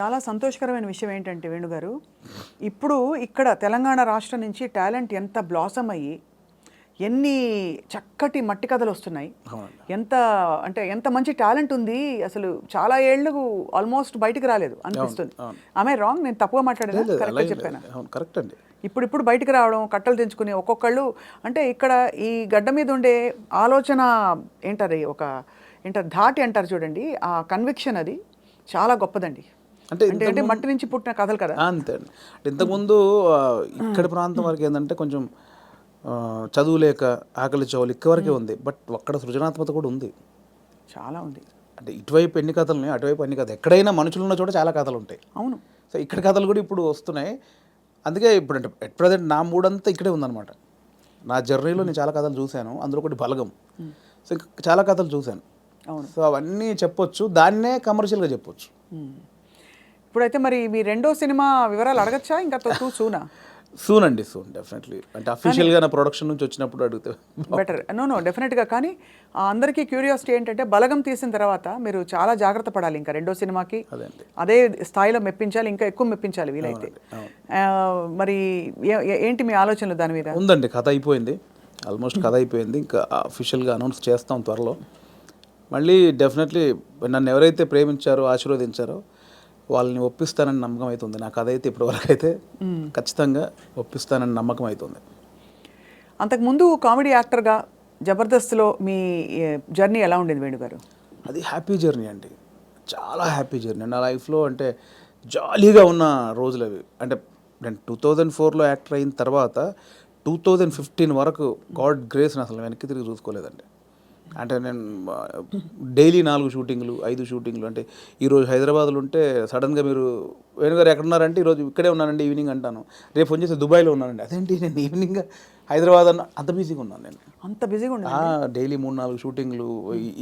చాలా సంతోషకరమైన విషయం ఏంటంటే వేణుగారు, ఇప్పుడు ఇక్కడ తెలంగాణ రాష్ట్రం నుంచి టాలెంట్ ఎంత బ్లాసమ్ అయ్యి, ఎన్ని చక్కటి మట్టి కథలొస్తున్నాయి. అవునండి. ఎంత అంటే ఎంత మంచి టాలెంట్ ఉంది. అసలు చాలా ఏళ్ళు ఆల్మోస్ట్ బయటికి రాలేదు అనిపిస్తుంది. అవును. ఆమె రాంగ్? నేను తప్పుగా మాట్లాడానా? లేదు, అలా కరెక్ట్‌గా ఏం లేదు. చెప్పానా? అవును, కరెక్ట్ అండి. ఇప్పుడిప్పుడు బయటికి రావడం, కట్టలు తెంచుకుని ఒక్కొక్కళ్ళు అంటే ఇక్కడ ఈ గడ్డ మీద ఉండే ఆలోచన ఏంటది ధాటి అంటారు చూడండి. ఆ కన్విక్షన్ అది చాలా గొప్పదండి. అంటే అంటే మట్టి నుంచి పుట్టిన కథలు కదా. అంతే అండి. అంటే ఇంతకుముందు ఇక్కడ ప్రాంతం వరకు ఏంటంటే కొంచెం చదువు లేక ఆకలి చావులు ఇక్కడ వరకే ఉంది. బట్ అక్కడ సృజనాత్మకత కూడా ఉంది. చాలా ఉంది. అంటే ఇటువైపు ఎన్ని కథలు ఉన్నాయి, అటువైపు ఎన్ని కథలు. ఎక్కడైనా మనుషులు ఉన్న చోట చాలా కథలు ఉంటాయి. అవును. సో ఇక్కడ కథలు కూడా ఇప్పుడు వస్తున్నాయి. అందుకే ఇప్పుడు అంటే ఎట్ ప్రజెంట్ నా మూడంతా ఇక్కడే ఉందన్నమాట. నా జర్నీలో నేను చాలా కథలు చూశాను. అందులో ఒకటి బలగం. సో ఇంకా చాలా కథలు చూశాను. అవును. సో అవన్నీ చెప్పొచ్చు, దాన్నే కమర్షియల్గా చెప్పొచ్చు. ఇప్పుడైతే మరి మీ రెండో సినిమా వివరాలు అడగచ్చా? ఇంకా సూనా? సూన్ అండి, సూన్ డెఫినెట్లీ. అంటే అఫీషియల్గా నా ప్రొడక్షన్ నుంచి వచ్చినప్పుడు అడిగితే బెటర్. నో డెఫినెట్గా. కానీ అందరికీ క్యూరియాసిటీ ఏంటంటే బలగం తీసిన తర్వాత మీరు చాలా జాగ్రత్త పడాలి. ఇంకా రెండో సినిమాకి అదే స్థాయిలో మెప్పించాలి, ఇంకా ఎక్కువ మెప్పించాలి వీలైతే. మరి ఏంటి మీ ఆలోచనలు దాని మీద? ఉందండి, కథ అయిపోయింది, ఆల్మోస్ట్ కథ అయిపోయింది. ఇంకా అఫీషియల్గా అనౌన్స్ చేస్తాం త్వరలో. మళ్ళీ డెఫినెట్లీ నన్ను ఎవరైతే ప్రేమించారో, ఆశీర్వదించారో వాళ్ళని ఒప్పిస్తానని నమ్మకం అవుతుంది. నా కథ అయితే ఇప్పటివరకు అయితే ఖచ్చితంగా ఒప్పిస్తానని నమ్మకం అవుతుంది. అంతకుముందు కామెడీ యాక్టర్గా జబర్దస్త్లో మీ జర్నీ ఎలా ఉండేది వేణుగారు? అది హ్యాపీ జర్నీ అండి, చాలా హ్యాపీ జర్నీ. నా లైఫ్లో అంటే జాలీగా ఉన్న రోజులు అవి. అంటే నేను 2004లో యాక్టర్ అయిన తర్వాత 2015 వరకు గాడ్ గ్రేస్ని అసలు వెనక్కి తిరిగి చూసుకోలేదండి. అంటే నేను డైలీ 4 షూటింగ్లు 5 షూటింగ్లు. అంటే ఈరోజు హైదరాబాద్లో ఉంటే సడన్గా మీరు వేణుగారు ఎక్కడున్నారంటే ఈరోజు ఇక్కడే ఉన్నానండి ఈవినింగ్ అంటాను. రేపు ఫోన్ చేసి దుబాయ్లో ఉన్నానండి. అదేంటి నేను ఈవినింగ్ హైదరాబాద్ అన్న, అంత బిజీగా ఉన్నాను నేను. అంత బిజీగా ఉన్నా డైలీ 3-4 షూటింగ్లు,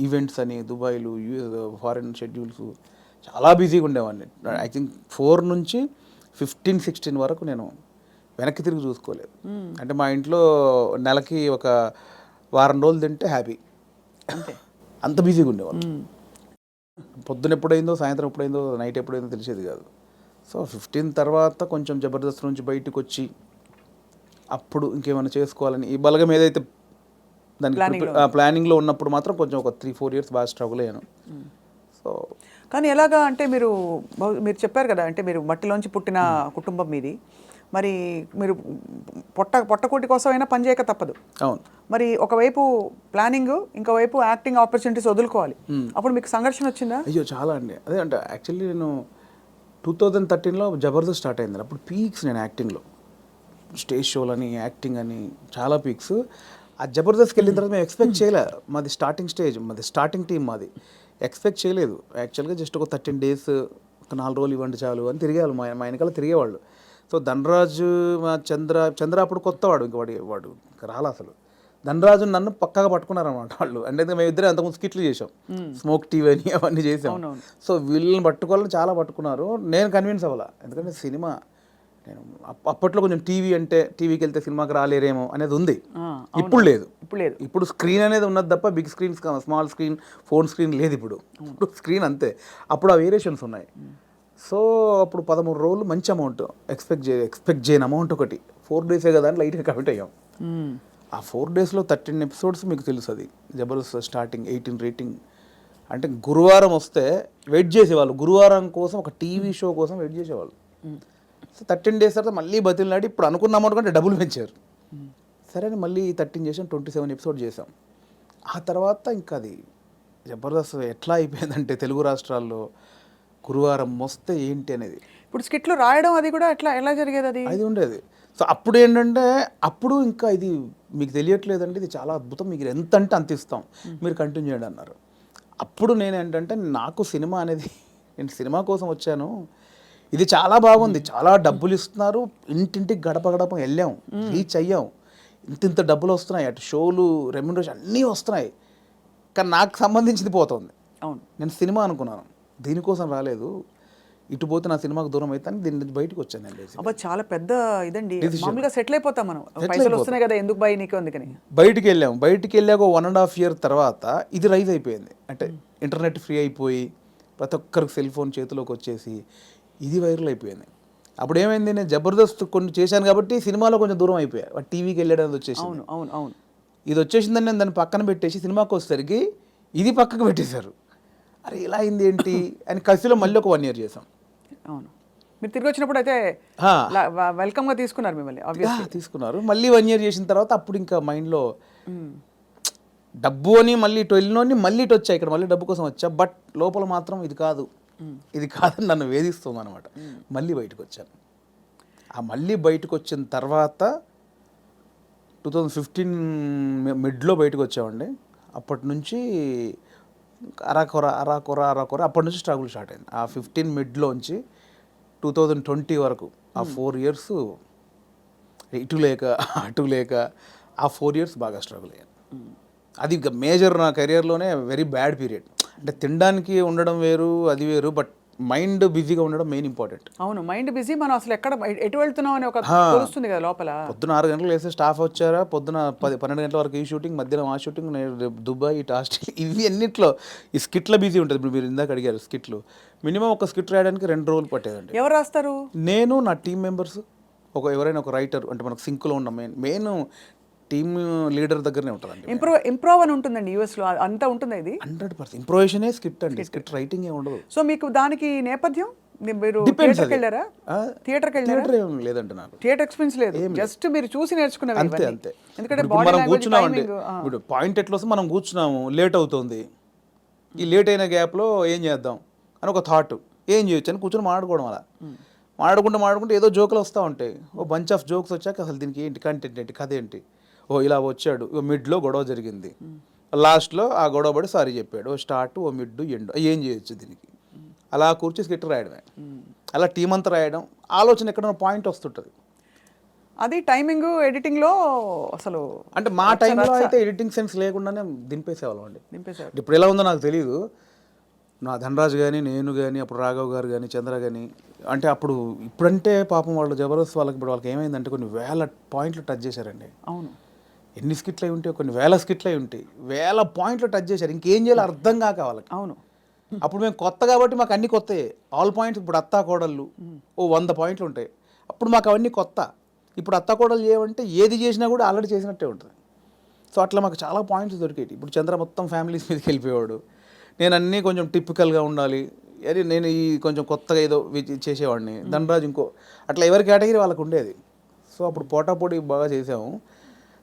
ఈవెంట్స్ అని దుబాయ్లు, ఫారిన్ షెడ్యూల్స్, చాలా బిజీగా ఉండేవాడిని. ఐ థింక్ 4 నుంచి 15-16 వరకు నేను వెనక్కి తిరిగి చూసుకోలేదు. అంటే మా ఇంట్లో నెలకి ఒక వారం రోజులు తింటే హ్యాపీ, అంతే. అంత బిజీగా ఉండేవాళ్ళు. పొద్దున ఎప్పుడైందో, సాయంత్రం ఎప్పుడైందో, నైట్ ఎప్పుడైందో తెలిసేది కాదు. సో 15 తర్వాత కొంచెం జబర్దస్త్ నుంచి బయటకు వచ్చి అప్పుడు ఇంకేమైనా చేసుకోవాలని ఈ బలగం ఏదైతే దానికి ప్లానింగ్లో ఉన్నప్పుడు మాత్రం కొంచెం ఒక 3-4 ఇయర్స్ బాగా స్ట్రగుల్ అయ్యాను. సో కానీ ఎలాగా అంటే మీరు చెప్పారు కదా, అంటే మీరు మట్టిలోంచి పుట్టిన కుటుంబం మీది. మరి మీరు పొట్టకూటి కోసం అయినా పని చేయక తప్పదు. అవును. మరి ఒకవైపు ప్లానింగ్, ఇంకోవైపు యాక్టింగ్ ఆపర్చునిటీస్ వదులుకోవాలి. అప్పుడు మీకు సంఘర్షణ వచ్చిందా? అయ్యో చాలా అండి. అదే అంటే యాక్చువల్లీ నేను 2013లో జబర్దస్త్ స్టార్ట్ అయింది. అప్పుడు పీక్స్ నేను యాక్టింగ్లో, స్టేజ్ షోలని, యాక్టింగ్ అని చాలా పీక్స్. ఆ జబర్దస్త్కి వెళ్ళిన తర్వాత మేము ఎక్స్పెక్ట్ చేయలే. మాది స్టార్టింగ్ స్టేజ్, మాది స్టార్టింగ్ టీం, మాది ఎక్స్పెక్ట్ చేయలేదు. యాక్చువల్గా జస్ట్ ఒక 13 days, ఒక 4 రోజులు ఇవ్వండి చాలు అని తిరిగేవాళ్ళు. మా వెనకాల తిరిగేవాళ్ళు. సో ధనరాజు, మా చంద్ర అప్పుడు కొత్తవాడు, ఇంక వాడు రాలా అసలు. ధనరాజు నన్ను పక్కాగా పట్టుకున్నారన్నమాట వాళ్ళు. అంటే మేము ఇద్దరు అంతకుముందు స్కిట్లు చేసాం, స్మోక్ టీవీ అని అవన్నీ చేసాం. సో వీళ్ళని పట్టుకోవాలని చాలా పట్టుకున్నారు. నేను కన్విన్స్ అవ్వాలా, ఎందుకంటే సినిమా నేను అప్పట్లో కొంచెం టీవీకి వెళ్తే సినిమాకి రాలేరేమో అనేది ఉంది. ఇప్పుడు లేదు. ఇప్పుడు స్క్రీన్ అనేది ఉన్నది తప్ప big screen, small screen, phone screen లేదు. ఇప్పుడు స్క్రీన్ అంతే. అప్పుడు ఆ వేరియేషన్స్ ఉన్నాయి. సో అప్పుడు 13 రోజులు మంచి అమౌంట్ ఎక్స్పెక్ట్ చేయని అమౌంట్ ఒకటి 4 days కదా అని లైట్గా కమిట్ అయ్యాం. ఆ 4 daysలో 13 episodes మీకు తెలుసు. అది జబర్దస్త్ స్టార్టింగ్ 18 రేటింగ్. అంటే గురువారం వస్తే వెయిట్ చేసేవాళ్ళు, గురువారం కోసం ఒక టీవీ షో కోసం వెయిట్ చేసేవాళ్ళు. సో 13 days తర్వాత మళ్ళీ బతిలాడి ఇప్పుడు అనుకున్న అమౌంట్ కంటే డబ్బులు పెంచారు. సరే అని మళ్ళీ 13 చేసాం, 27 episodes చేసాం. ఆ తర్వాత ఇంకా అది జబర్దస్త్ ఎట్లా అయిపోయిందంటే తెలుగు రాష్ట్రాల్లో గురువారం వస్తే ఏంటి అనేది. ఇప్పుడు స్కిట్లు రాయడం అది కూడా ఎలా జరిగేది? అది ఉండేది. సో అప్పుడు ఏంటంటే అప్పుడు ఇంకా ఇది మీకు తెలియట్లేదండి, ఇది చాలా అద్భుతం, మీకు ఎంత అంటే అంత ఇస్తాం, మీరు కంటిన్యూ చేయండి అన్నారు. అప్పుడు నేను ఏంటంటే నాకు సినిమా అనేది, నేను సినిమా కోసం వచ్చాను, ఇది చాలా బాగుంది, చాలా డబ్బులు ఇస్తున్నారు, ఇంటింటికి గడప గడప వెళ్ళాం, రీచ్ అయ్యాం, ఇంత డబ్బులు వస్తున్నాయి, అటు షోలు, రెమ్యునరేషన్ అన్నీ వస్తున్నాయి, కానీ నాకు సంబంధించింది పోతుంది. అవును, నేను సినిమా అనుకున్నాను, దీనికోసం రాలేదు, ఇటు పోతే నా సినిమాకు దూరం అవుతాను, దీని నుంచి బయటకు వచ్చాను. అబ్బా చాలా పెద్ద ఇదండి. మామూలుగా సెటిల్ అయిపోతాం మనం, పైసలు వస్తున్నాయి కదా ఎందుకు బై నీకు అందుకని బయటికి వెళ్ళాక 1.5 year తర్వాత ఇది రైజ్ అయిపోయింది. అంటే ఇంటర్నెట్ ఫ్రీ అయిపోయి ప్రతి ఒక్కరికి సెల్ ఫోన్ చేతిలోకి వచ్చేసి ఇది వైరల్ అయిపోయింది. అప్పుడు ఏమైంది, నేను జబర్దస్త్ కొన్ని చేశాను కాబట్టి సినిమాలో కొంచెం దూరం అయిపోయా. టీవీకి వెళ్ళడం వచ్చేసి అవును అవును అవును. ఇది వచ్చేసిందని నేను దాన్ని పక్కన పెట్టేసి సినిమాకి వచ్చేసరికి ఇది పక్కకు పెట్టేశారు. అరే ఇలా అయింది ఏంటి అని కసిలో మళ్ళీ ఒక 1 year చేసాం. అవును, మీరు తిరిగి వచ్చినప్పుడు అయితే వెల్కమ్గా తీసుకున్నారు మిమ్మల్ని, ఆబ్వియస్లీ తీసుకున్నారు. మళ్ళీ 1 year చేసిన తర్వాత అప్పుడు ఇంకా మైండ్లో డబ్బు అని మళ్ళీ ఇటు వెళ్ళినోని మళ్ళీ ఇటు వచ్చా, ఇక్కడ మళ్ళీ డబ్బు కోసం వచ్చా. బట్ లోపల మాత్రం ఇది కాదని నన్ను వేధిస్తుంది అనమాట. మళ్ళీ బయటకు వచ్చాను. ఆ మళ్ళీ బయటకు వచ్చిన తర్వాత 2015 మిడ్లో బయటకు వచ్చామండి. అప్పటి నుంచి అరాకొర అప్పటి నుంచి స్ట్రగుల్ స్టార్ట్ అయింది. ఆ 15 మిడ్లోంచి 2020 వరకు ఆ 4 years ఇటు లేక అటు లేక ఆ 4 years బాగా స్ట్రగుల్ అయ్యాను. అది ఇక మేజర్ నా కెరియర్లోనే వెరీ బ్యాడ్ పీరియడ్. అంటే తినడానికి ఉండడం వేరు, అది వేరు, బట్ మైండ్ బిజీగా ఉండడం మెయిన్ ఇంపార్టెంట్. అవును, మైండ్ బిజీ. మనం అసలు ఎటు వెళ్తున్నాం అని ఒక తెలుస్తుంది కదా లోపల. పొద్దున 6 గంటలకు వేస్తే స్టాఫ్ వచ్చారా, పొద్దున 12 గంటల వరకు ఈ షూటింగ్, మధ్యాహ్నం ఆ షూటింగ్, దుబాయ్, ఇటు ఆస్ట్రేలియా, ఇవి అన్నిట్లో ఈ స్కిట్ల బిజీ ఉంటుంది. ఇప్పుడు మీరు ఇందాక అడిగారు స్కిట్లు, మినిమం ఒక స్కిట్ రాయడానికి 2 రోజులు పట్టేదండి. ఎవరు రాస్తారు? నేను, నా టీం మెంబర్స్, ఎవరైనా ఒక రైటర్, అంటే మనకు సింక్లో ఉన్న మెయిన్ టీమ్ లీడర్ దగ్గరనే ఉంటుందండి. ఇంప్రూవ్ అని ఉంటుందండి యూఎస్లో, అంతా ఉంటుంది. ఇది 100% ఇంప్రూవేషనే స్క్రిప్ట్ అండి, స్క్రిప్ట్ రైటింగ్ ఏ ఉండదు. సో మీకు దానికి నేపథ్యం, మీరు థియేటర్కి వెళ్ళారా? థియేటర్ ఏం లేదండి, నాకు థియేటర్ ఎక్స్పీరియన్స్ లేదు, జస్ట్ మీరు చూసి నేర్చుకున్నారు అంతే. ఎందుకంటే మనం కూర్చున్నామండి, ఇప్పుడు పాయింట్ ఎట్లా వస్తే మనం కూర్చున్నాము, లేట్ అవుతుంది, ఈ లేట్ అయిన గ్యాప్లో ఏం చేద్దాం అని ఒక థాట్, ఏం చేయొచ్చు అని కూర్చొని మాట్లాడుకోవడం. అలా మాట్లాడుకుంటే ఏదో జోకులు వస్తూ ఉంటాయి. ఓ బంచ్ ఆఫ్ జోక్స్ వచ్చాక అసలు దీనికి ఏంటి కంటెంట్ ఏంటి, కథ ఏంటి, ఇలా వచ్చాడు, మిడ్లో గొడవ జరిగింది, లాస్ట్లో ఆ గొడవ పడి సారీ చెప్పాడు, స్టార్ట్, మిడ్, ఎండ్, ఏం చేయొచ్చు దీనికి, అలా కూర్చి స్కిట్ రాయడమే. అలా టీం అంతా రాయడం, ఆలోచన ఎక్కడైనా పాయింట్ వస్తుంటుంది. అది టైమింగ్ ఎడిటింగ్లో అసలు, అంటే మా టైంలో అయితే ఎడిటింగ్ సెన్స్ లేకుండానే దింపేసేవాళ్ళం అండి. దింపేసేవాళ్ళు. ఇప్పుడు ఎలా ఉందో నాకు తెలియదు. నా ధనరాజు కానీ, నేను కానీ, అప్పుడు రాఘవ్ గారు కానీ, చంద్ర కానీ, అంటే అప్పుడు ఇప్పుడంటే పాపం వాళ్ళు జబర్దస్త్ వాళ్ళకి ఇప్పుడు వాళ్ళకి ఏమైందంటే కొన్ని 1000 పాయింట్లు టచ్ చేశారండి. అవును, ఎన్ని స్కిట్లు అయి ఉంటాయి, కొన్ని 1000 స్కిట్లు అయి ఉంటాయి, 1000 పాయింట్లు టచ్ చేశారు. ఇంకేం చేయాలో అర్థం కాక వాళ్ళకి. అవును, అప్పుడు మేము కొత్త కాబట్టి మాకు అన్ని కొత్త ఆల్ పాయింట్స్. ఇప్పుడు అత్తా కోడళ్ళు 100 పాయింట్లు ఉంటాయి, అప్పుడు మాకు అవన్నీ కొత్త. ఇప్పుడు అత్తా కోడలు చేయమంటే ఏది చేసినా కూడా ఆల్రెడీ చేసినట్టే ఉంటుంది. సో అట్లా మాకు చాలా పాయింట్స్ దొరికేవి. ఇప్పుడు చంద్ర మొత్తం ఫ్యామిలీస్ మీదకి వెళ్ళిపోయాడు, నేను అన్నీ కొంచెం టిపికల్గా ఉండాలి, అరే నేను ఈ కొంచెం కొత్తగా ఏదో చేసేవాడిని, ధనరాజు ఇంకో, అట్లా ఎవరి కేటగిరీ వాళ్ళకు ఉండేది. సో అప్పుడు పోటాపోటీ బాగా చేసాము.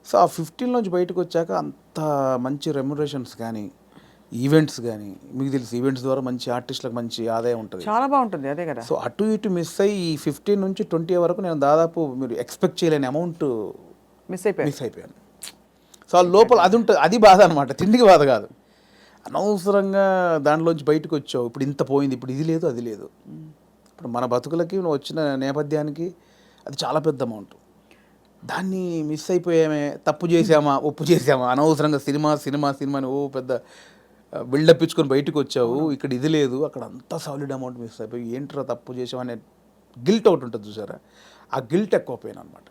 సో ఆ 15 నుంచి బయటకు వచ్చాక అంత మంచి రెమ్యునరేషన్స్ కానీ, ఈవెంట్స్ కానీ, మీకు తెలుసు ఈవెంట్స్ ద్వారా మంచి ఆర్టిస్టులకు మంచి ఆదాయం ఉంటుంది, చాలా బాగుంటుంది. అదే కదా. సో అటు ఇటు మిస్ అయ్యి ఈ 15 నుంచి 20 వరకు నేను దాదాపు మీరు ఎక్స్పెక్ట్ చేయలేని అమౌంట్ మిస్ అయిపోయాను. సో ఆ లోపల అది ఉంటుంది, అది బాధ అనమాట, తిండికి బాధ కాదు. అనవసరంగా దాంట్లోంచి బయటకు వచ్చావు, ఇప్పుడు ఇంత పోయింది, ఇప్పుడు ఇది లేదు అది లేదు. ఇప్పుడు మన బతుకులకి నువ్వు వచ్చిన నేపథ్యానికి అది చాలా పెద్ద అమౌంట్. దాన్ని మిస్ అయిపోయామే, తప్పు చేసామా, ఒప్పు చేసామా, అనవసరంగా సినిమా అని ఓ పెద్ద బిల్డప్ ఇచ్చుకొని బయటకు వచ్చావు, ఇక్కడ ఇది లేదు, అక్కడ అంతా సాలిడ్ అమౌంట్ మిస్ అయిపోయి ఏంట్రా తప్పు చేసావు అనే గిల్ట్ ఒకటి ఉంటుంది చూసారా, ఆ గిల్ట్ ఎక్కువ పోయాను అనమాట.